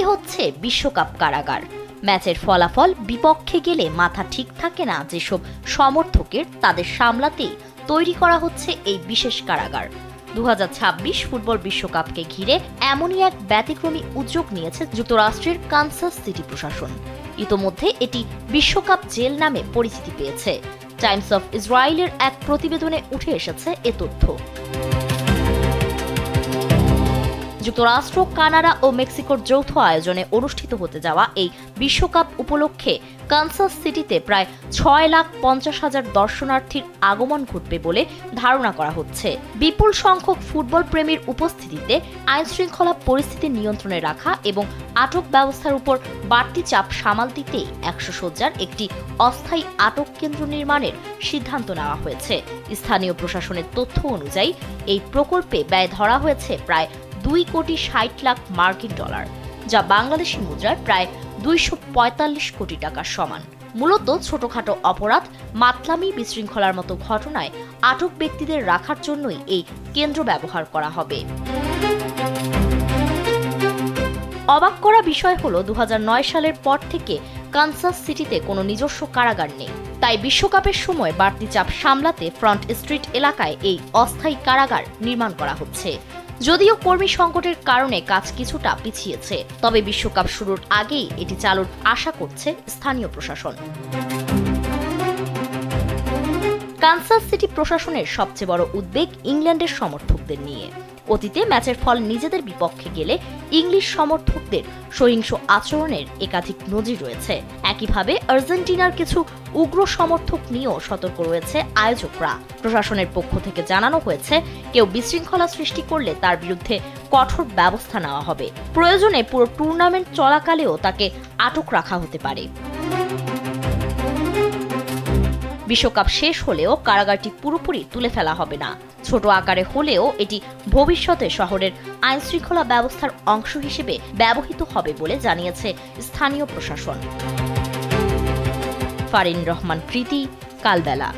তৈরি হচ্ছে বিশ্বকাপ কারাগার। ম্যাচের ফলাফল বিপক্ষে গেলে মাথা ঠিক থাকে না যেসব সমর্থকের, তাদের সামলাতেই তৈরি করা হচ্ছে এই বিশেষ কারাগার। 2026 ফুটবল বিশ্বকাপকে ঘিরে এমনই এক ব্যতিক্রমী উদ্যোগ নিয়েছে যুক্তরাষ্ট্রের কানসাস সিটি প্রশাসন। ইতোমধ্যে এটি বিশ্বকাপ জেল নামে পরিচিতি পেয়েছে। টাইমস অফ ইসরায়েলের এক প্রতিবেদনে উঠে এসেছে এ তথ্য। যুক্তরাষ্ট্র, কানাডা ও মেক্সিকোর যৌথ আয়োজনে অনুষ্ঠিত হতে যাওয়া এই বিশ্বকাপ উপলক্ষে কানসাস সিটিতে প্রায় 6,50,000 দর্শনার্থীর আগমন ঘটবে বলে ধারণা করা হচ্ছে। বিপুল সংখ্যক ফুটবল প্রেমীর উপস্থিতিতে আইনশৃঙ্খলা পরিস্থিতি নিয়ন্ত্রণে রাখা এবং আটক ব্যবস্থার উপর বাড়তি চাপ সামাল দিতেই 100 শয্যার একটি অস্থায়ী আটক কেন্দ্র নির্মাণের সিদ্ধান্ত নেওয়া হয়েছে। স্থানীয় প্রশাসনের তথ্য অনুযায়ী এই প্রকল্পে ব্যয় ধরা হয়েছে প্রায় 2,60,00,000 মার্কিন ডলার, যা বাংলাদেশি মুদ্রায় প্রায় 245 কোটি টাকার সমান। মূলত ছোটখাটো অপরাধ, মাতলামি, বিশৃঙ্খলার মতো ঘটনায় আটক ব্যক্তিদের রাখার জন্যই এই কেন্দ্র ব্যবহার করা হবে। অবাক করা বিষয় হলো 2009 সালের পর থেকে কানসাস সিটিতে কোনো নিজস্ব কারাগার নেই। তাই বিশ্বকাপের সময় বাড়তি চাপ সামলাতে ফ্রন্ট স্ট্রিট এলাকায় এই অস্থায়ী কারাগার নির্মাণ করা হচ্ছে। যদিও কর্মী সংকটের কারণে কাজ কিছুটা পিছিয়েছে, তবে বিশ্বকাপ শুরুর আগেই এটি চালুর আশা করছে স্থানীয় প্রশাসন। কানসাস সিটি প্রশাসনের সবচেয়ে বড় উদ্বেগ ইংল্যান্ডের সমর্থকদের নিয়ে। অতীতে ম্যাচের ফল নিজেদের বিপক্ষে গেলে ইংলিশ সমর্থকদের সহিংস আচরণের একাধিক নজির রয়েছে। একইভাবে আর্জেন্টিনার কিছু উগ্র সমর্থক নিয়েও সতর্ক রয়েছে আয়োজকরা। প্রশাসনের পক্ষ থেকে জানানো হয়েছে, কেউ বিশৃঙ্খলা সৃষ্টি করলে তার বিরুদ্ধে কঠোর ব্যবস্থা নেওয়া হবে। প্রয়োজনে পুরো টুর্নামেন্ট চলাকালেও তাকে আটক রাখা হতে পারে। বিশ্বকাপ শেষ হলেও কারাগারটি পুরোপুরি তুলে ফেলা হবে না। ছোট আকারে হলেও এটি ভবিষ্যতে শহরের আইনশৃঙ্খলা ব্যবস্থার অংশ হিসেবে ব্যবহৃত হবে বলে জানিয়েছে স্থানীয় প্রশাসন। ফারিন রহমান প্রীতি, কালবেলা।